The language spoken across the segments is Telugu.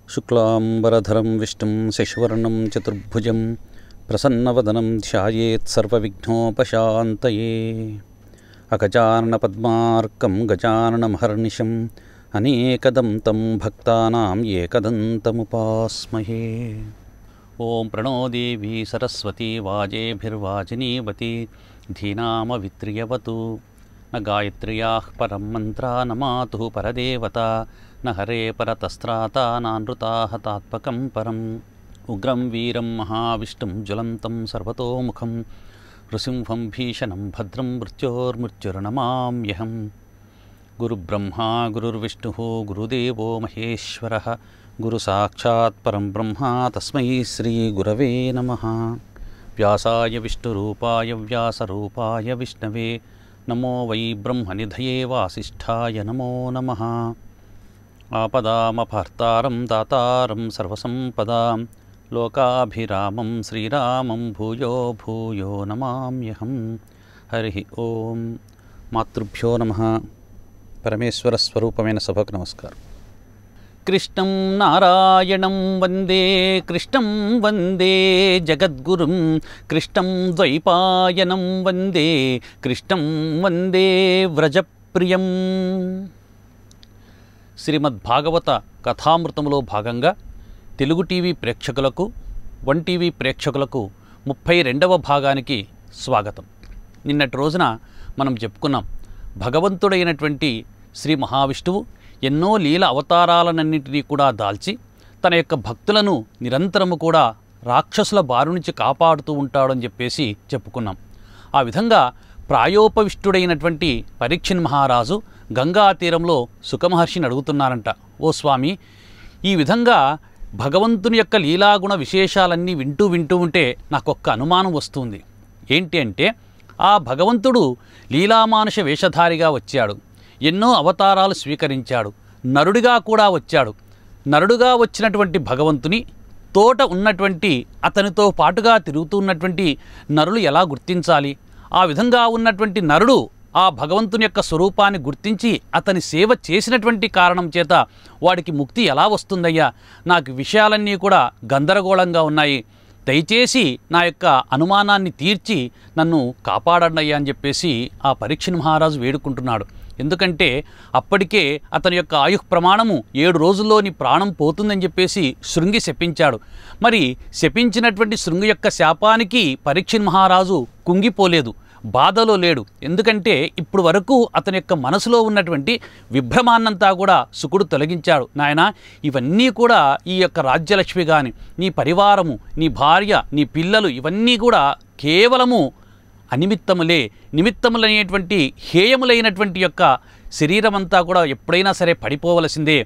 शुक्लांबरधरं विष्णुं शशिवर्णं चतुर्भुजं प्रसन्नवदनं ध्यायेत् सर्वविघ्नोपशान्तये। अगजाननपद्मार्कं गजाननमहर्निशम् अनेकदन्तं भक्तानां एकदन्तमुपास्महे। ओं प्रणो देवी सरस्वती वाजेभिर्वाजिनीवती धीनामवित्र्यवतु। न गायत्र्याः परं मन्त्रा न मातुः परदेवता न हरे परतस्त्राता नानृताहतात्मकं परम्। उग्रं वीरं महाविष्णुं ज्वलन्तं सर्वतोमुखं नृसिंहं भीषणं भद्रं मृत्योर्मृत्युर्नमाम्यहम्। गुरुब्रह्मा गुरुर्विष्णुः गुरुदेवो महेश्वरः गुरुसाक्षात् परं ब्रह्मा तस्मै श्रीगुरवे नमः। व्यासाय विष्णुरूपाय व्यासरूपाय विष्णवे नमो वै ब्रह्मनिधये वासिष्ठाय नमो नमः। आपदामपहर्तारं दातारं सर्वसम्पदां लोकाभिरामं श्रीरामं भूयो भूयो नमाम्यहं। हरिः ओं। मातृभ्यो नमः। परमेश्वर स्वरूपमेन सभకు नमस्कार। कृष्णं नारायणं वन्दे कृष्णं वन्दे जगद्गुरुं कृष्णं द्वैपायनं वन्दे कृष्णं वन्दे व्रजप्रियं। శ్రీమద్భాగవత కథామృతములో భాగంగా తెలుగు టీవీ ప్రేక్షకులకు వన్ టీవీ ప్రేక్షకులకు 32వ భాగానికి స్వాగతం. నిన్నటి రోజున మనం చెప్పుకున్నాం, భగవంతుడైనటువంటి శ్రీ మహావిష్ణువు ఎన్నో లీల అవతారాలన్నింటినీ కూడా దాల్చి తన యొక్క భక్తులను నిరంతరము కూడా రాక్షసుల బారి నుంచి కాపాడుతూ ఉంటాడని చెప్పేసి చెప్పుకున్నాం. ఆ విధంగా ప్రాయోపవిష్టుడైనటువంటి పరీక్షిన్ మహారాజు గంగా తీరంలో సుఖమహర్షిని అడుగుతున్నారంట, ఓ స్వామి, ఈ విధంగా భగవంతుని యొక్క లీలాగుణ విశేషాలన్నీ వింటూ ఉంటే నాకొక్క అనుమానం వస్తుంది. ఏంటి అంటే, ఆ భగవంతుడు లీలామానుష వేషధారిగా వచ్చాడు, ఎన్నో అవతారాలు స్వీకరించాడు, నరుడిగా కూడా వచ్చాడు. నరుడుగా వచ్చినటువంటి భగవంతుని తోట ఉన్నటువంటి అతనితో పాటుగా తిరుగుతున్నటువంటి నరులు ఎలా గుర్తించాలి? ఆ విధంగా ఉన్నటువంటి నరుడు ఆ భగవంతుని యొక్క స్వరూపాన్ని గుర్తించి అతని సేవ చేసినటువంటి కారణం చేత వాడికి ముక్తి ఎలా వస్తుందయ్యా? నాకు విషయాలన్నీ కూడా గందరగోళంగా ఉన్నాయి, దయచేసి నా యొక్క అనుమానాన్ని తీర్చి నన్ను కాపాడండి అని చెప్పేసి ఆ పరీక్షిన్ మహారాజు వేడుకుంటున్నాడు. ఎందుకంటే అప్పటికే అతని యొక్క ఆయుః ప్రమాణము 7 రోజుల్లోని ప్రాణం పోతుందని చెప్పేసి శృంగి శపించాడు. మరి శపించినటువంటి శృంగి యొక్క శాపానికి పరీక్షిన్ మహారాజు కుంగిపోలేదు, బాధలో లేడు. ఎందుకంటే ఇప్పుడు వరకు అతని యొక్క మనసులో ఉన్నటువంటి విభ్రమాన్నంతా కూడా శుకుడు తొలగించాడు. నాయన, ఇవన్నీ కూడా ఈ యొక్క రాజ్యలక్ష్మి కానీ, నీ పరివారము, నీ భార్య, నీ పిల్లలు, ఇవన్నీ కూడా కేవలము అనిమిత్తములే. నిమిత్తములైనటువంటి హేయములైనటువంటి యొక్క శరీరమంతా కూడా ఎప్పుడైనా సరే పడిపోవలసిందే.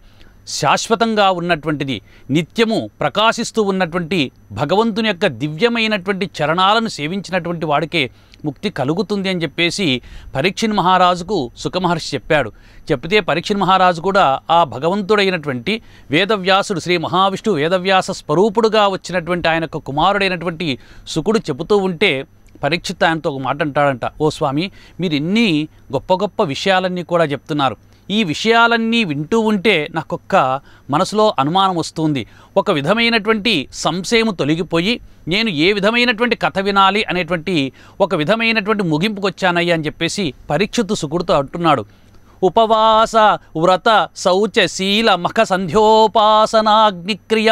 శాశ్వతంగా ఉన్నటువంటిది, నిత్యము ప్రకాశిస్తూ ఉన్నటువంటి భగవంతుని యొక్క దివ్యమైనటువంటి చరణాలను సేవించినటువంటి వాడికే ముక్తి కలుగుతుంది అని చెప్పేసి పరీక్షిన్ మహారాజుకు సుఖమహర్షి చెప్పాడు. చెప్తే పరీక్షిన్ మహారాజు కూడా ఆ భగవంతుడైనటువంటి వేదవ్యాసుడు, శ్రీ మహావిష్ణువు వేదవ్యాస స్వరూపుడుగా వచ్చినటువంటి ఆయన యొక్క కుమారుడైనటువంటి శుకుడు చెబుతూ ఉంటే పరీక్షిత్ ఆయనతో ఒక మాట అంటాడంట, ఓ స్వామి, మీరు ఎన్ని గొప్ప గొప్ప విషయాలన్నీ కూడా చెప్తున్నారు, ఈ విషయాలన్నీ వింటూ ఉంటే నాకొక్క మనసులో అనుమానం వస్తుంది. ఒక విధమైనటువంటి సంశయము తొలగిపోయి నేను ఏ విధమైనటువంటి కథ వినాలి అనేటువంటి ఒక విధమైనటువంటి ముగింపుకు వచ్చానయ్యా అని చెప్పేసి పరీక్షిత్తు శుకుడితో అంటున్నాడు. ఉపవాస వ్రత శౌచ శీల మఖ సంధ్యోపాసనాగ్నిక్రియ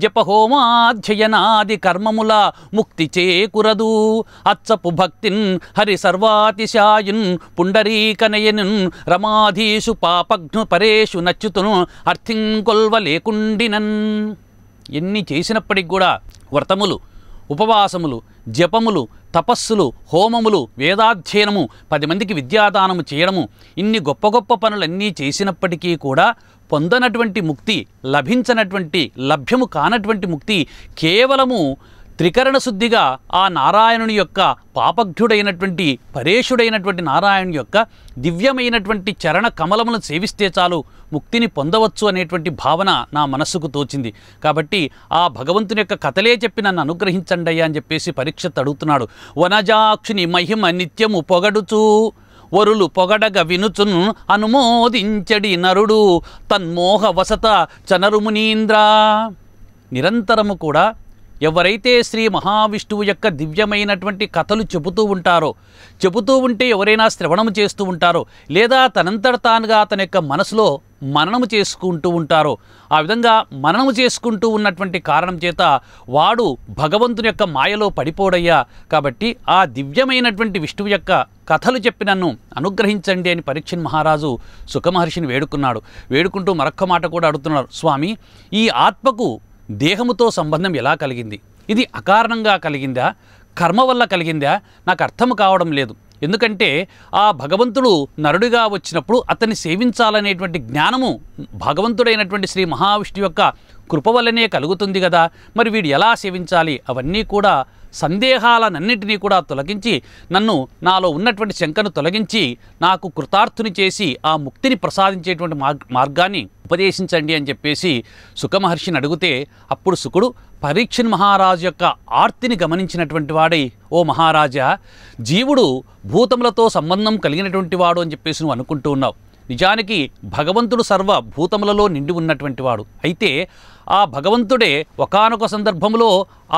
జపహోమాధ్యయనాది కర్మముల ముక్తి చేకురదు. అచ్చపు భక్తిన్ హరి సర్వాతిశాయున్ పుండరీకనయనున్ రమాధీషు పాపఘ్ను పరేషు నచ్చుతును అర్థింకొల్వ లేకుండినన్. ఎన్ని చేసినప్పటికి కూడా వ్రతములు, ఉపవాసములు, జపములు, తపస్సులు, హోమములు, వేదాధ్యయనము, 10 మందికి విద్యాదానము చేయడము, ఇన్ని గొప్ప గొప్ప పనులన్నీ చేసినప్పటికీ కూడా పొందనటువంటి ముక్తి, లభించనటువంటి, లభ్యము కానటువంటి ముక్తి కేవలము త్రికరణ శుద్ధిగా ఆ నారాయణుని యొక్క పాపఘ్నుడైనటువంటి పరేషుడైనటువంటి నారాయణుని యొక్క దివ్యమైనటువంటి చరణ కమలములను సేవిస్తే చాలు ముక్తిని పొందవచ్చు అనేటువంటి భావన నా మనస్సుకు తోచింది. కాబట్టి ఆ భగవంతుని యొక్క కథలే చెప్పి నన్ను అనుగ్రహించండి అయ్యా అని చెప్పేసి పరీక్షిత్ అడుగుతున్నాడు. వనజాక్షుని మహిమ నిత్యము పొగడుచు వరులు పొగడగ వినుచున్ అనుమోదించడి నరుడు తన్మోహ వసత చనరు మునీంద్ర. నిరంతరము కూడా ఎవరైతే శ్రీ మహావిష్ణువు యొక్క దివ్యమైనటువంటి కథలు చెబుతూ ఉంటారో, చెబుతూ ఉంటే ఎవరైనా శ్రవణము చేస్తూ ఉంటారో, లేదా తనంతట తానుగా తన యొక్క మనసులో మననము చేసుకుంటూ ఉంటారో, ఆ విధంగా మననము చేసుకుంటూ ఉన్నటువంటి కారణం చేత వాడు భగవంతుని యొక్క మాయలో పడిపోడయ్యా. కాబట్టి ఆ దివ్యమైనటువంటి విష్ణువు యొక్క కథలు చెప్పి నన్ను అనుగ్రహించండి అని పరీక్షణ్ మహారాజు సుఖమహర్షిని వేడుకున్నాడు. వేడుకుంటూ మరొక్క మాట కూడా అడుగుతున్నారు, స్వామి ఈ ఆత్మకు దేహముతో సంబంధం ఎలా కలిగింది? ఇది అకారణంగా కలిగిందా, కర్మ వల్ల కలిగిందా? నాకు అర్థం కావడం లేదు. ఎందుకంటే ఆ భగవంతుడు నరుడిగా వచ్చినప్పుడు అతన్ని సేవించాలనేటువంటి జ్ఞానము భగవంతుడైనటువంటి శ్రీ మహావిష్ణువు యొక్క కృప వల్లనే కలుగుతుంది కదా. మరి వీడు ఎలా సేవించాలి? అవన్నీ కూడా సందేహాలన్నింటినీ కూడా తొలగించి నన్ను, నాలో ఉన్నటువంటి శంకను తొలగించి నాకు కృతార్థుని చేసి ఆ ముక్తిని ప్రసాదించేటువంటి మార్గాన్ని ఉపదేశించండి అని చెప్పేసి సుఖమహర్షిని అడిగితే, అప్పుడు సుకుడు పరీక్షణ్ మహారాజు యొక్క ఆర్తిని గమనించినటువంటి వాడై, ఓ మహారాజా, జీవుడు భూతములతో సంబంధం కలిగినటువంటి వాడు అని చెప్పేసి నువ్వు అనుకుంటూ ఉన్నావు. నిజానికి భగవంతుడు సర్వభూతములలో నిండి ఉన్నటువంటి వాడు. అయితే ఆ భగవంతుడే ఒకానొక సందర్భంలో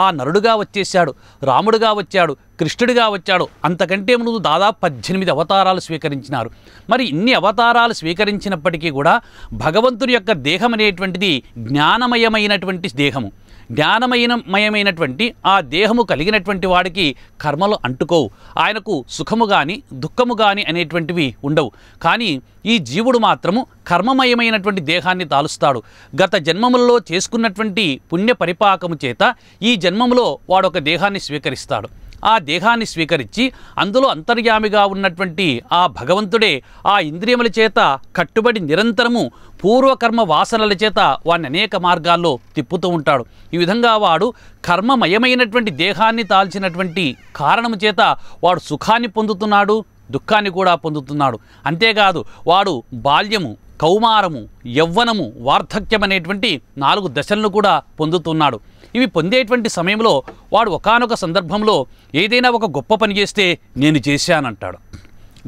ఆ నరుడుగా వచ్చేసాడు, రాముడుగా వచ్చాడు, కృష్ణుడిగా వచ్చాడు. అంతకంటే ముందు దాదాపు 18 అవతారాలు స్వీకరించినారు. మరి ఇన్ని అవతారాలు స్వీకరించినప్పటికీ కూడా భగవంతుని యొక్క దేహం అనేటువంటిది జ్ఞానమయమైనటువంటి దేహము. జ్ఞానమయమైనటువంటి ఆ దేహము కలిగినటువంటి వాడికి కర్మలు అంటుకోవు. ఆయనకు సుఖము కానీ దుఃఖము కానీ అనేటువంటివి ఉండవు. కానీ ఈ జీవుడు మాత్రము కర్మమయమైనటువంటి దేహాన్ని తాలుస్తాడు. గత జన్మములలో చేసుకున్నటువంటి పుణ్య పరిపాకము చేత ఈ జన్మములో వాడొక దేహాన్ని స్వీకరిస్తాడు. ఆ దేహాన్ని స్వీకరించి అందులో అంతర్యామిగా ఉన్నటువంటి ఆ భగవంతుడే ఆ ఇంద్రియముల చేత కట్టుబడి నిరంతరము పూర్వకర్మ వాసనల చేత వాడిని అనేక మార్గాల్లో తిప్పుతూ ఉంటాడు. ఈ విధంగా వాడు కర్మమయమైనటువంటి దేహాన్ని తాల్చినటువంటి కారణము చేత వాడు సుఖాన్ని పొందుతున్నాడు, దుఃఖాన్ని కూడా పొందుతున్నాడు. అంతేకాదు వాడు బాల్యము, కౌమారము, యవ్వనము, వార్ధక్యం అనేటువంటి 4 దశలను కూడా పొందుతున్నాడు. ఇవి పొందేటువంటి సమయంలో వాడు ఒకానొక సందర్భంలో ఏదైనా ఒక గొప్ప పని చేస్తే నేను చేశానంటాడు.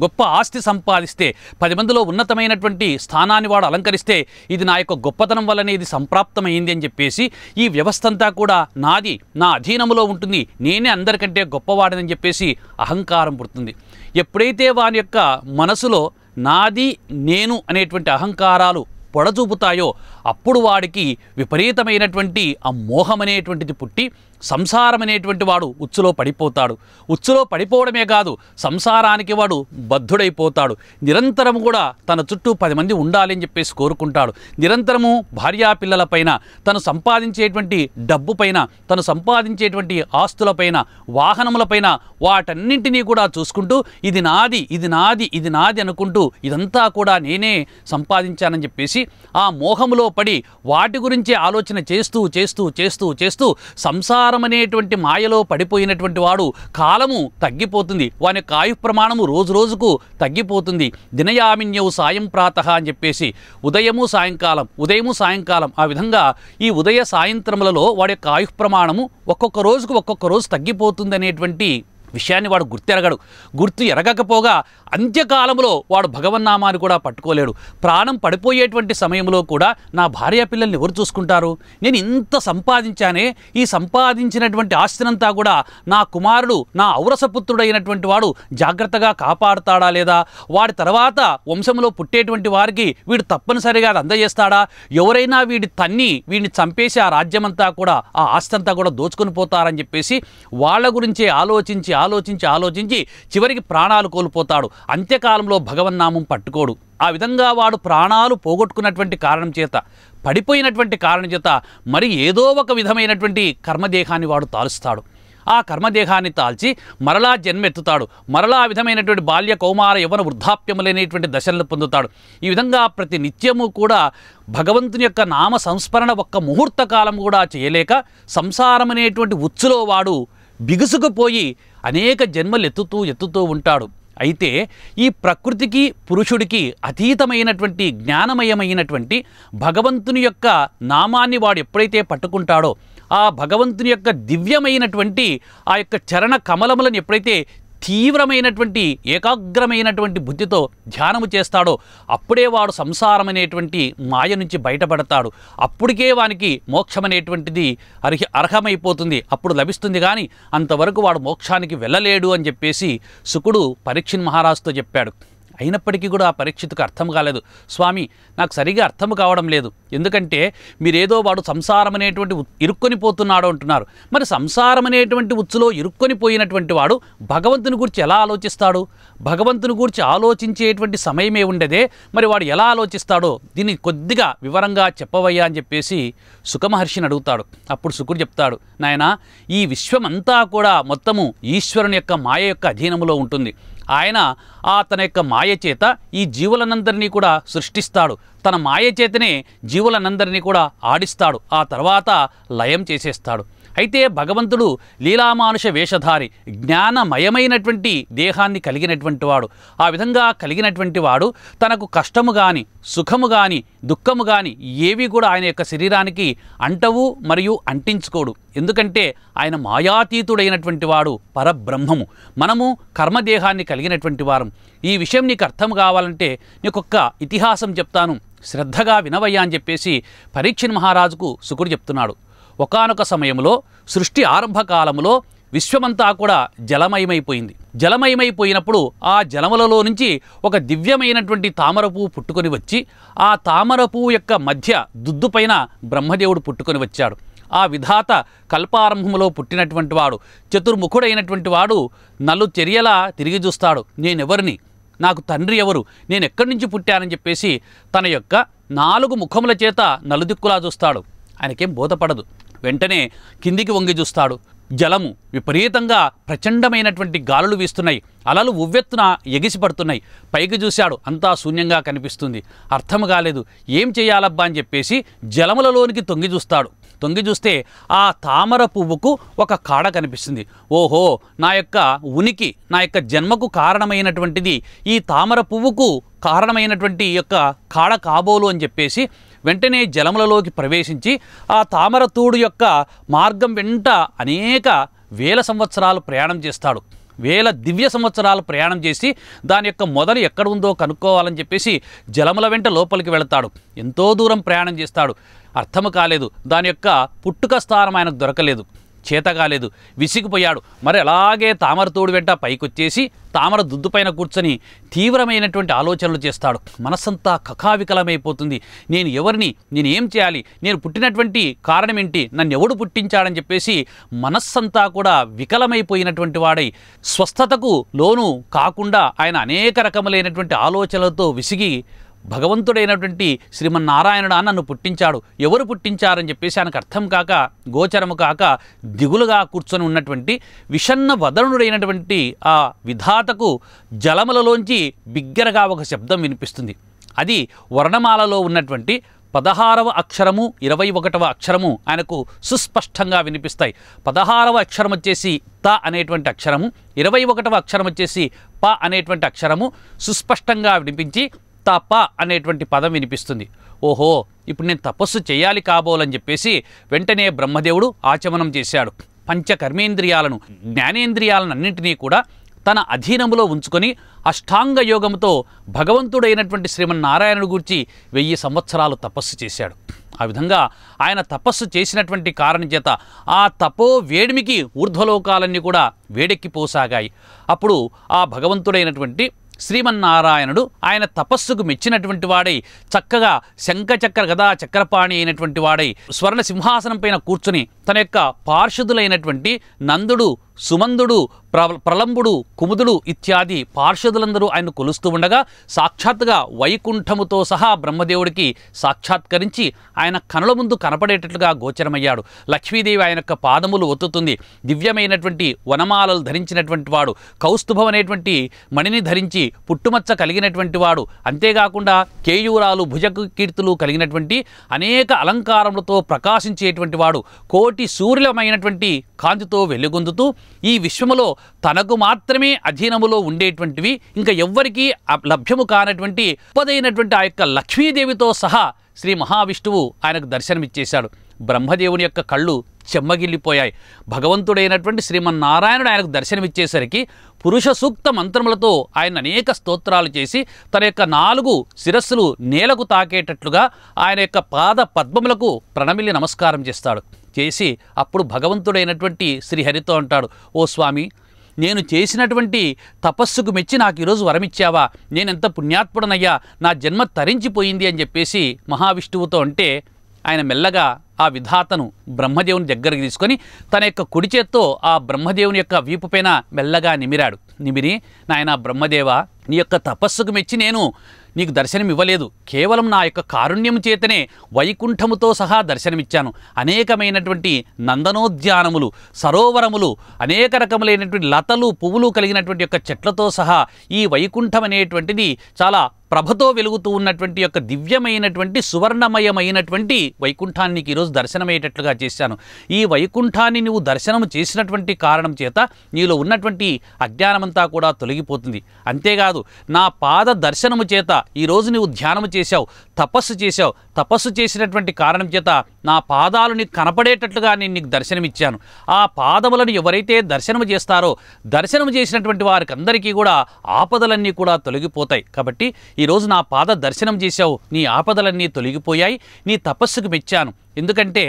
గొప్ప ఆస్తి సంపాదిస్తే, 10 మందిలో ఉన్నతమైనటువంటి స్థానాన్ని వాడు అలంకరిస్తే ఇది నా యొక్క గొప్పతనం వల్లనే ఇది సంప్రాప్తమైంది అని చెప్పేసి ఈ వ్యవస్థ అంతా కూడా నాది, నా అధీనంలో ఉంటుంది, నేనే అందరికంటే గొప్పవాడని చెప్పేసి అహంకారం పుడుతుంది. ఎప్పుడైతే వాని యొక్క మనసులో నాది, నేను అనేటువంటి అహంకారాలు పొడచూపుతాయో అప్పుడు వాడికి విపరీతమైనటువంటి ఆ మోహం అనేటువంటిది పుట్టి సంసారం అనేటువంటి వాడు ఉచ్చులో పడిపోతాడు. ఉచ్చులో పడిపోవడమే కాదు, సంసారానికి వాడు బద్ధుడైపోతాడు. నిరంతరము కూడా తన చుట్టూ 10 మంది ఉండాలి అని చెప్పేసి కోరుకుంటాడు. నిరంతరము భార్యాపిల్లలపైన, తను సంపాదించేటువంటి డబ్బు పైన, తను సంపాదించేటువంటి ఆస్తులపైన, వాహనములపైన వాటన్నింటినీ కూడా చూసుకుంటూ ఇది నాది, ఇది నాది, ఇది నాది అనుకుంటూ ఇదంతా కూడా నేనే సంపాదించానని చెప్పేసి ఆ మోహములో పడి వాటి గురించి ఆలోచన చేస్తూ చేస్తూ చేస్తూ చేస్తూ సంసారం అనేటువంటి మాయలో పడిపోయినటువంటి వాడు కాలము తగ్గిపోతుంది. వాని యొక్క ఆయు ప్రమాణము రోజు రోజుకు తగ్గిపోతుంది. దినయామిన్యవు సాయం ప్రాతః అని చెప్పేసి ఉదయము సాయంకాలం ఆ విధంగా ఈ ఉదయ సాయంత్రములలో వాడి యొక్క ఆయు ప్రమాణము ఒక్కొక్క రోజు తగ్గిపోతుంది అనేటువంటి విషయాన్ని వాడు గుర్తెరగడు. గుర్తు ఎరగకపోగా అంత్యకాలంలో వాడు భగవన్నామాన్ని కూడా పట్టుకోలేడు. ప్రాణం పడిపోయేటువంటి సమయంలో కూడా నా భార్య పిల్లల్ని ఎవరు చూసుకుంటారు? నేను ఇంత సంపాదించానే, ఈ సంపాదించినటువంటి ఆస్తినంతా కూడా నా కుమారుడు, నా ఔరసపుత్రుడైనటువంటి వాడు జాగ్రత్తగా కాపాడుతాడా లేదా? వాడి తర్వాత వంశంలో పుట్టేటువంటి వారికి వీడు తప్పనిసరిగా అది అందజేస్తాడా? ఎవరైనా వీడిని చంపేసి ఆ రాజ్యమంతా కూడా, ఆ ఆస్తి అంతా కూడా దోచుకొని పోతారని చెప్పేసి వాళ్ళ గురించే ఆలోచించి చివరికి ప్రాణాలు కోల్పోతాడు. అంత్యకాలంలో భగవన్నామం పట్టుకోడు. ఆ విధంగా వాడు ప్రాణాలు పోగొట్టుకున్నటువంటి కారణం చేత, పడిపోయినటువంటి కారణం చేత మరి ఏదో ఒక విధమైనటువంటి కర్మదేహాన్ని వాడు తాలుస్తాడు. ఆ కర్మదేహాన్ని తాల్చి మరలా జన్మెత్తుతాడు. మరలా ఆ విధమైనటువంటి బాల్య, కౌమార, యవ్వన, వృద్ధాప్యములైనటువంటి దశలను పొందుతాడు. ఈ విధంగా ప్రతి నిత్యము కూడా భగవంతుని యొక్క నామ సంస్మరణ ఒక్క ముహూర్త కాలం కూడా చేయలేక సంసారం అనేటువంటి ఉచ్చులో వాడు బిగుసుకుపోయి అనేక జన్మలు ఎత్తుతూ ఉంటాడు. అయితే ఈ ప్రకృతికి, పురుషుడికి అతీతమైనటువంటి జ్ఞానమయమైనటువంటి భగవంతుని యొక్క నామాన్ని వాడు ఎప్పుడైతే పట్టుకుంటాడో, ఆ భగవంతుని యొక్క దివ్యమైనటువంటి ఆ యొక్క చరణ కమలములను ఎప్పుడైతే తీవ్రమైనటువంటి ఏకాగ్రమైనటువంటి బుద్ధితో ధ్యానము చేస్తాడో అప్పుడే వాడు సంసారం అనేటువంటి మాయ నుంచి బయటపడతాడు. అప్పటికే వానికి మోక్షం అనేటువంటిది అర్హమైపోతుంది, అప్పుడు లభిస్తుంది. కానీ అంతవరకు వాడు మోక్షానికి వెళ్ళలేడు అని చెప్పేసి శుకుడు పరీక్షిత్ మహారాజుతో చెప్పాడు. అయినప్పటికీ కూడా ఆ పరీక్షిత్తుకు అర్థం కాలేదు. స్వామి, నాకు సరిగా అర్థం కావడం లేదు. ఎందుకంటే మీరేదో వాడు సంసారం అనేటువంటి ఇరుక్కొని పోతున్నాడు అంటున్నారు. మరి సంసారం అనేటువంటి ఉచ్చులో ఇరుక్కొని పోయినటువంటి వాడు భగవంతుని గురించి ఎలా ఆలోచిస్తాడు? భగవంతుని గురించి ఆలోచించేటువంటి సమయమే ఉండదే, మరి వాడు ఎలా ఆలోచిస్తాడో దీన్ని కొద్దిగా వివరంగా చెప్పవయ్యా అని చెప్పేసి శుకమహర్షిని అడుగుతాడు. అప్పుడు శుకుడు చెప్తాడు, నాయనా, ఈ విశ్వమంతా కూడా మొత్తము ఈశ్వరుని యొక్క మాయ యొక్క అధీనములో ఉంటుంది. ఆయన తన యొక్క మాయ చేత ఈ జీవులనందరినీ కూడా సృష్టిస్తాడు. తన మాయ చేతనే జీవులనందరినీ కూడా ఆడిస్తాడు, ఆ తర్వాత లయం చేసేస్తాడు. అయితే భగవంతుడు లీలామానుష వేషధారి, జ్ఞానమయమైనటువంటి దేహాన్ని కలిగినటువంటి వాడు. ఆ విధంగా కలిగినటువంటి వాడు తనకు కష్టము కానీ సుఖము కానీ దుఃఖము కానీ ఏవి కూడా ఆయన యొక్క శరీరానికి అంటవు మరియు అంటించుకోడు. ఎందుకంటే ఆయన మాయాతీతుడైనటువంటి వాడు, పరబ్రహ్మము. మనము కర్మదేహాన్ని కలిగినటువంటి వారం. ఈ విషయం నీకు అర్థం కావాలంటే నీకొక్క ఇతిహాసం చెప్తాను, శ్రద్ధగా వినవయ్యా అని చెప్పేసి పరీక్షిత్ మహారాజుకు శుకుడు చెప్తున్నాడు. ఒకానొక సమయంలో సృష్టి ఆరంభకాలంలో విశ్వమంతా కూడా జలమయమైపోయింది. జలమయమైపోయినప్పుడు ఆ జలములలో నుంచి ఒక దివ్యమైనటువంటి తామర పువ్వు పుట్టుకొని వచ్చి ఆ తామర పువ్వు యొక్క మధ్య దుద్దుపైన బ్రహ్మదేవుడు పుట్టుకొని వచ్చాడు. ఆ విధాత కల్పారంభంలో పుట్టినటువంటి వాడు, చతుర్ముఖుడైనటువంటి వాడు నలు చర్యలా తిరిగి చూస్తాడు. నేనెవరిని, నాకు తండ్రి ఎవరు, నేను ఎక్కడి నుంచి పుట్టానని చెప్పేసి తన యొక్క 4 ముఖముల చేత నలుదిక్కులా చూస్తాడు. ఆయనకేం బోధపడదు. వెంటనే కిందికి వంగి చూస్తాడు. జలము విపరీతంగా ప్రచండమైనటువంటి గాలులు వీస్తున్నాయి, అలలు ఉవ్వెత్తున ఎగిసిపడుతున్నాయి. పైకి చూశాడు, అంతా శూన్యంగా కనిపిస్తుంది. అర్థం కాలేదు, ఏం చేయాలబ్బా అని చెప్పేసి జలములలోనికి తొంగి చూస్తాడు. తొంగి చూస్తే ఆ తామర పువ్వుకు ఒక కాడ కనిపిస్తుంది. ఓహో, నా యొక్క ఉనికి, నా యొక్క జన్మకు కారణమైనటువంటిది ఈ తామర పువ్వుకు కారణమైనటువంటి యొక్క కాడ కాబోలు అని చెప్పేసి వెంటనే జలములలోకి ప్రవేశించి ఆ తామర తూడు యొక్క మార్గం వెంట అనేక వేల సంవత్సరాలు ప్రయాణం చేస్తాడు. వేల దివ్య సంవత్సరాలు ప్రయాణం చేసి దాని యొక్క మొదలు ఎక్కడ ఉందో కనుక్కోవాలని చెప్పేసి జలముల వెంట లోపలికి వెళతాడు. ఎంతో దూరం ప్రయాణం చేస్తాడు. అర్థము కాలేదు. దాని యొక్క పుట్టుక స్థానం ఆయనకు దొరకలేదు, చేత కాలేదు, విసిగిపోయాడు. మరి అలాగే తామర తోడు వెంట పైకొచ్చేసి తామర దుద్దుపైన కూర్చొని తీవ్రమైనటువంటి ఆలోచనలు చేస్తాడు. మనస్సంతా కకావికలమైపోతుంది. నేను ఎవరిని, నేను ఏం చేయాలి, నేను పుట్టినటువంటి కారణం ఏంటి, నన్ను ఎవడు పుట్టించాడని చెప్పేసి మనస్సంతా కూడా వికలమైపోయినటువంటి వాడై స్వస్థతకు లోను కాకుండా ఆయన అనేక రకములైనటువంటి ఆలోచనలతో విసిగి భగవంతుడైనటువంటి శ్రీమన్నారాయణుడు నన్ను పుట్టించాడు, ఎవరు పుట్టించారని చెప్పేసి ఆయనకు అర్థం కాక గోచరము కాక దిగులుగా కూర్చొని ఉన్నటువంటి విషన్న వదనుడైనటువంటి ఆ విధాతకు జలములలోంచి బిగ్గరగా ఒక శబ్దం వినిపిస్తుంది. అది వర్ణమాలలో ఉన్నటువంటి 16వ అక్షరము 21వ అక్షరము ఆయనకు సుస్పష్టంగా వినిపిస్తాయి. 16వ అక్షరం వచ్చేసి త అనేటువంటి అక్షరము, 21వ అక్షరం వచ్చేసి ప అనేటువంటి అక్షరము సుస్పష్టంగా వినిపించి తప అనేటువంటి పదం వినిపిస్తుంది. ఓహో, ఇప్పుడు నేను తపస్సు చేయాలి కాబోలని చెప్పేసి వెంటనే బ్రహ్మదేవుడు ఆచమనం చేశాడు. పంచకర్మేంద్రియాలను, జ్ఞానేంద్రియాలను అన్నింటినీ కూడా తన అధీనములో ఉంచుకొని అష్టాంగ యోగంతో భగవంతుడైనటువంటి శ్రీమన్నారాయణుడి గురించి 1000 సంవత్సరాలు తపస్సు చేశాడు. ఆ విధంగా ఆయన తపస్సు చేసినటువంటి కారణం చేత ఆ తపో వేడిమికి ఊర్ధ్వలోకాలన్నీ కూడా వేడెక్కిపోసాగాయి. అప్పుడు ఆ భగవంతుడైనటువంటి శ్రీమన్నారాయణుడు ఆయన తపస్సుకు మెచ్చినటువంటి వాడై చక్కగా శంఖచక్ర గదా చక్రపాణి అయినటువంటి వాడై స్వర్ణ సింహాసనం పైన కూర్చుని తన యొక్క పార్షదులైనటువంటి నందుడు, సుమందుడు, ప్రలంబుడు, కుముదుడు ఇత్యాది పార్షదులందరూ ఆయన కొలుస్తూ ఉండగా సాక్షాత్తుగా వైకుంఠముతో సహా బ్రహ్మదేవుడికి సాక్షాత్కరించి ఆయన కనుల ముందు కనపడేటట్లుగా గోచరమయ్యాడు. లక్ష్మీదేవి ఆయన యొక్క పాదములు ఒత్తుతుంది. దివ్యమైనటువంటి వనమాలలు ధరించినటువంటి వాడు, కౌస్తుభం అనేటువంటి మణిని ధరించి పుట్టుమచ్చ కలిగినటువంటి వాడు, అంతేకాకుండా కేయూరాలు భుజకీర్తులు కలిగినటువంటి అనేక అలంకారములతో ప్రకాశించేటువంటి వాడు, కోటి సూర్యులమైనటువంటి కాంతితో వెలుగొందుతూ ఈ విశ్వములో తనకు మాత్రమే అధీనములో ఉండేటువంటివి ఇంకా ఎవ్వరికీ లభ్యము కానటువంటి గొప్పదైనటువంటి ఆ యొక్క లక్ష్మీదేవితో సహా శ్రీ మహావిష్ణువు ఆయనకు దర్శనమిచ్చేశాడు. బ్రహ్మదేవుని యొక్క కళ్ళు చెమ్మగిల్లిపోయాయి. భగవంతుడైనటువంటి శ్రీమన్నారాయణుడు ఆయనకు దర్శనమిచ్చేసరికి పురుష సూక్త మంత్రములతో ఆయన అనేక స్తోత్రాలు చేసి తన యొక్క 4 శిరస్సులు నేలకు తాకేటట్లుగా ఆయన యొక్క పాద పద్మములకు ప్రణమిల్లి నమస్కారం చేస్తాడు. చేసి అప్పుడు భగవంతుడైనటువంటి శ్రీహరితో అంటాడు, ఓ స్వామి, నేను చేసినటువంటి తపస్సుకు మెచ్చి నాకు ఈరోజు వరమిచ్చావా? నేనెంత పుణ్యాత్ముడనయ్యా, నా జన్మ తరించిపోయింది అని చెప్పేసి మహావిష్ణువుతో అంటే ఆయన మెల్లగా ఆ విధాతను బ్రహ్మదేవుని దగ్గరికి తీసుకొని తన యొక్క కుడి చేత్తో ఆ బ్రహ్మదేవుని యొక్క వీపు పైన మెల్లగా నిమిరాడు. నిమిరి, నాయన బ్రహ్మదేవ, నీ యొక్క తపస్సుకు మెచ్చి నేను నీకు దర్శనం ఇవ్వలేదు, కేవలం నా యొక్క కారుణ్యం చేతనే వైకుంఠముతో సహా దర్శనమిచ్చాను. అనేకమైనటువంటి నందనోద్యానములు, సరోవరములు, అనేక రకములైనటువంటి లతలు, పువ్వులు కలిగినటువంటి యొక్క చెట్లతో సహా ఈ వైకుంఠం అనేటువంటిది చాలా ప్రభతో వెలుగుతూ ఉన్నటువంటి యొక్క దివ్యమైనటువంటి సువర్ణమయమైనటువంటి వైకుంఠాన్ని నీకు ఈరోజు దర్శనమయ్యేటట్లుగా చేశాను. ఈ వైకుంఠాన్ని నువ్వు దర్శనం చేసినటువంటి కారణం చేత నీలో ఉన్నటువంటి అజ్ఞానమంతా కూడా తొలగిపోతుంది. అంతేకాదు, నా పాద దర్శనము చేత ఈరోజు నువ్వు ధ్యానము చేశావు, తపస్సు చేశావు. తపస్సు చేసినటువంటి కారణం చేత నా పాదాలు నీకు కనపడేటట్లుగా నేను నీకు దర్శనమిచ్చాను. ఆ పాదములను ఎవరైతే దర్శనము చేస్తారో దర్శనము చేసినటువంటి వారికి అందరికీ కూడా ఆపదలన్నీ కూడా తొలగిపోతాయి. కాబట్టి ఈరోజు నా పాద దర్శనం చేశావు, నీ ఆపదలన్నీ తొలగిపోయాయి, నీ తపస్సుకు మెచ్చాను. ఎందుకంటే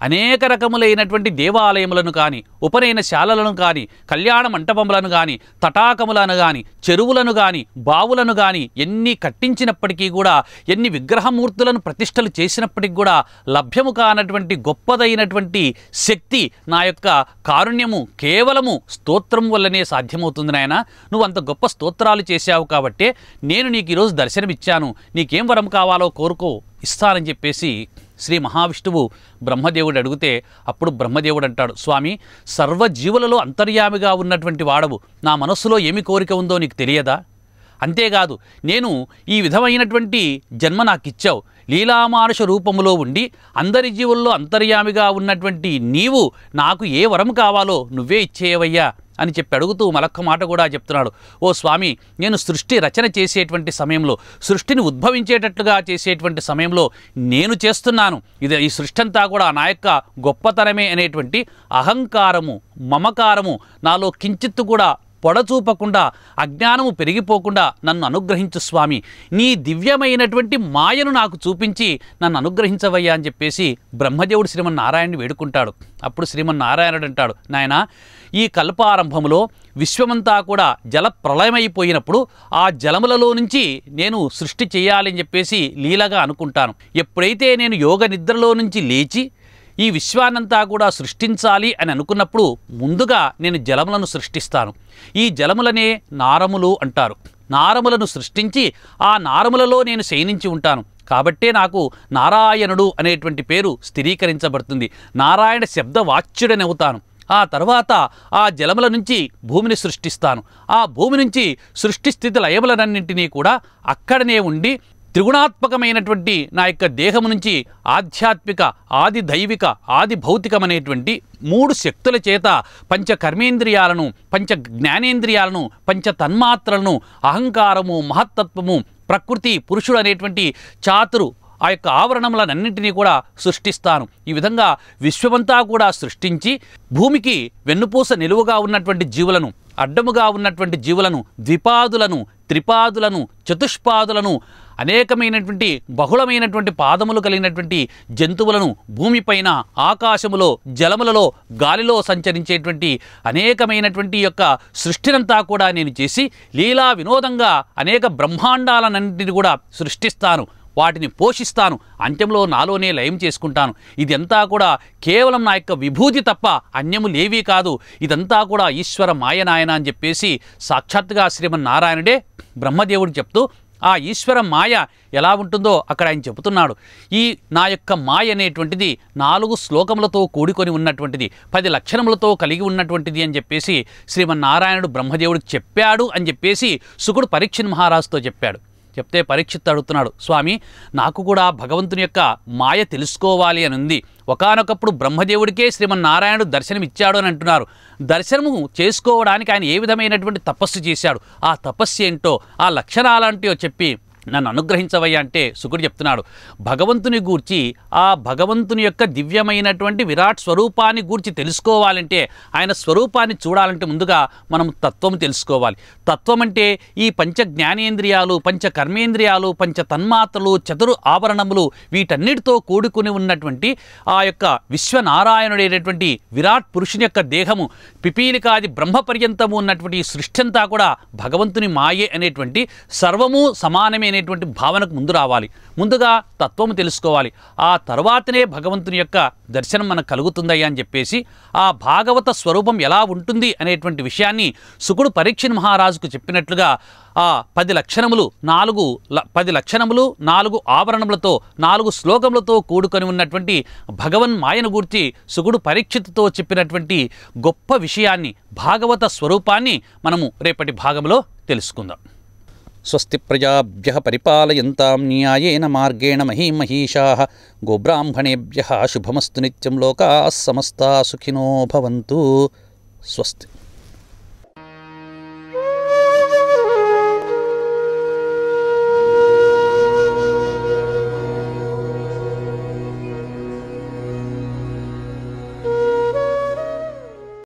అనేక రకములైనటువంటి దేవాలయములను కానీ, ఉపనయన శాలలను కానీ, కళ్యాణ మంటపములను కానీ, తటాకములను కానీ, చెరువులను కానీ, బావులను కానీ ఎన్ని కట్టించినప్పటికీ కూడా, ఎన్ని విగ్రహమూర్తులను ప్రతిష్టలు చేసినప్పటికీ కూడా లభ్యము కానటువంటి గొప్పదైనటువంటి శక్తి నా యొక్క కారుణ్యము కేవలము స్తోత్రం వల్లనే సాధ్యమవుతుంది. నాయన, నువ్వు అంత గొప్ప స్తోత్రాలు చేశావు కాబట్టే నేను నీకు ఈరోజు దర్శనమిచ్చాను. నీకేం వరం కావాలో కోరుకో, ఇస్తానని చెప్పేసి శ్రీ మహావిష్ణువు బ్రహ్మదేవుడు అడిగితే అప్పుడు బ్రహ్మదేవుడు అంటాడు, స్వామి, సర్వజీవులలో అంతర్యామిగా ఉన్నటువంటి వాడవు, నా మనస్సులో ఏమి కోరిక ఉందో నీకు తెలియదా? అంతేకాదు, నేను ఈ విధమైనటువంటి జన్మ నాకు ఇచ్చావు, లీలామానుష రూపములో ఉండి అందరి జీవుల్లో అంతర్యామిగా ఉన్నటువంటి నీవు నాకు ఏ వరం కావాలో నువ్వే ఇచ్చేయవయ్యా అని చెప్పి అడుగుతూ మరొక్క మాట కూడా చెప్తున్నాడు. ఓ స్వామి, నేను సృష్టి రచన చేసేటువంటి సమయంలో, సృష్టిని ఉద్భవించేటట్లుగా చేసేటువంటి సమయంలో నేను చేస్తున్నాను. ఈ సృష్టి అంతా కూడా నా యొక్క గొప్పతనమే అనేటువంటి అహంకారము, మమకారము నాలో కించిత్తు కూడా పొడచూపకుండా, అజ్ఞానము పెరిగిపోకుండా నన్ను అనుగ్రహించు స్వామి. నీ దివ్యమైనటువంటి మాయను నాకు చూపించి నన్ను అనుగ్రహించవయ్యా అని చెప్పేసి బ్రహ్మదేవుడు శ్రీమన్నారాయణుని వేడుకుంటాడు. అప్పుడు శ్రీమన్నారాయణుడు అంటాడు, నాయనా, ఈ కల్పారంభములో విశ్వమంతా కూడా జల ప్రళయమైపోయినప్పుడు ఆ జలములలో నుంచి నేను సృష్టి చేయాలని చెప్పేసి లీలగా అనుకుంటాను. ఎప్పుడైతే నేను యోగ నిద్రలో నుంచి లేచి ఈ విశ్వాన్నంతా కూడా సృష్టించాలి అని అనుకున్నప్పుడు ముందుగా నేను జలములను సృష్టిస్తాను. ఈ జలములనే నారములు అంటారు. నారములను సృష్టించి ఆ నారములలో నేను శయనించి ఉంటాను. కాబట్టే నాకు నారాయణుడు అనేటువంటి పేరు స్థిరీకరించబడుతుంది. నారాయణ శబ్దవాచ్యుడనవుతాను. ఆ తర్వాత ఆ జలముల నుంచి భూమిని సృష్టిస్తాను. ఆ భూమి నుంచి సృష్టి స్థితి లయములనన్నింటినీ కూడా అక్కడనే ఉండి త్రిగుణాత్మకమైనటువంటి నా యొక్క దేహము నుంచి ఆధ్యాత్మిక, ఆది దైవిక, ఆది భౌతికమనేటువంటి 3 శక్తుల చేత పంచ కర్మేంద్రియాలను, పంచ జ్ఞానేంద్రియాలను, పంచ తన్మాత్రలను, అహంకారము, మహత్తత్వము, ప్రకృతి, పురుషుడు అనేటువంటి చాతురు ఆ యొక్క ఆవరణములనన్నింటినీ కూడా సృష్టిస్తాను. ఈ విధంగా విశ్వమంతా కూడా సృష్టించి భూమికి వెన్నుపూస నిలువుగా ఉన్నటువంటి జీవులను, అడ్డముగా ఉన్నటువంటి జీవులను, ద్విపాదులను, త్రిపాదులను, చతుష్పాదులను, అనేకమైనటువంటి బహుళమైనటువంటి పాదములు కలిగినటువంటి జంతువులను, భూమిపైన, ఆకాశములో, జలములలో, గాలిలో సంచరించేటువంటి అనేకమైనటువంటి యొక్క సృష్టినంతా కూడా నేను చేసి లీలా వినోదంగా అనేక బ్రహ్మాండాలన్నింటినీ కూడా సృష్టిస్తాను. వాటిని పోషిస్తాను. అంత్యంలో నాలోనే లయం చేసుకుంటాను. ఇదంతా కూడా కేవలం నా యొక్క విభూతి తప్ప అన్యము లేవీ కాదు. ఇదంతా కూడా ఈశ్వర మాయనాయన అని చెప్పేసి సాక్షాత్తుగా శ్రీమన్నారాయణుడే బ్రహ్మదేవుడు చెప్తూ ఆ ఈశ్వర మాయ ఎలా ఉంటుందో అక్కడ ఆయన చెబుతున్నాడు. ఈ నా యొక్క మాయ అనేటువంటిది 4 శ్లోకములతో కూడుకొని ఉన్నటువంటిది, 10 లక్షణములతో కలిగి ఉన్నటువంటిది అని చెప్పేసి శ్రీమన్నారాయణుడు బ్రహ్మదేవుడికి చెప్పాడు అని చెప్పేసి శుకుడు పరీక్షిత్ మహారాజుతో చెప్పాడు. చెప్తే పరీక్షిత్ అడుగుతున్నాడు, స్వామి, నాకు కూడా భగవంతుని యొక్క మాయ తెలుసుకోవాలి అని ఉంది. ఒకానొకప్పుడు బ్రహ్మదేవుడికే శ్రీమన్నారాయణుడు దర్శనం ఇచ్చాడు అని అంటున్నారు. దర్శనము చేసుకోవడానికి ఆయన ఏ విధమైనటువంటి తపస్సు చేశాడు, ఆ తపస్సు ఏంటో, ఆ లక్షణాలంటివో చెప్పి నన్ను అనుగ్రహించవయ్యా అంటే శుకుడు చెప్తున్నాడు, భగవంతుని గూర్చి ఆ భగవంతుని యొక్క దివ్యమైనటువంటి విరాట్ స్వరూపాన్ని గూర్చి తెలుసుకోవాలంటే, ఆయన స్వరూపాన్ని చూడాలంటే ముందుగా మనం తత్వం తెలుసుకోవాలి. తత్వం అంటే ఈ పంచ జ్ఞానేంద్రియాలు, పంచ కర్మేంద్రియాలు, పంచ తన్మాత్రలు, చతురు ఆభరణములు, వీటన్నిటితో కూడుకుని ఉన్నటువంటి ఆ యొక్క విశ్వనారాయణుడైనటువంటి విరాట్ పురుషుని యొక్క దేహము, పిపీలికాది బ్రహ్మ పర్యంతము ఉన్నటువంటి సృష్టి అంతా కూడా భగవంతుని మాయే అనేటువంటి సర్వము సమానమే అనేటువంటి భావనకు ముందు రావాలి. ముందుగా తత్వము తెలుసుకోవాలి. ఆ తర్వాతనే భగవంతుని యొక్క దర్శనం మనకు కలుగుతుందయ్యా అని చెప్పేసి ఆ భాగవత స్వరూపం ఎలా ఉంటుంది అనేటువంటి విషయాన్ని శుకుడు పరీక్ష మహారాజుకు చెప్పినట్లుగా ఆ 10 లక్షణములు 4 ఆభరణములతో 4 శ్లోకములతో కూడుకొని ఉన్నటువంటి భగవన్ మాయను గూర్చి శుకుడు పరీక్షితుతో చెప్పినటువంటి గొప్ప విషయాన్ని, భాగవత స్వరూపాన్ని మనము రేపటి భాగంలో తెలుసుకుందాం. స్వస్తి ప్రజాభ్యః పరిపాలయంతాం న్యాయేన మార్గేణ మహీమహీషాః గోబ్రాహ్మణేభ్యః శుభమస్తు నిత్యం లోకాః సమస్తాః సుఖినో భవంతు. స్వస్తి.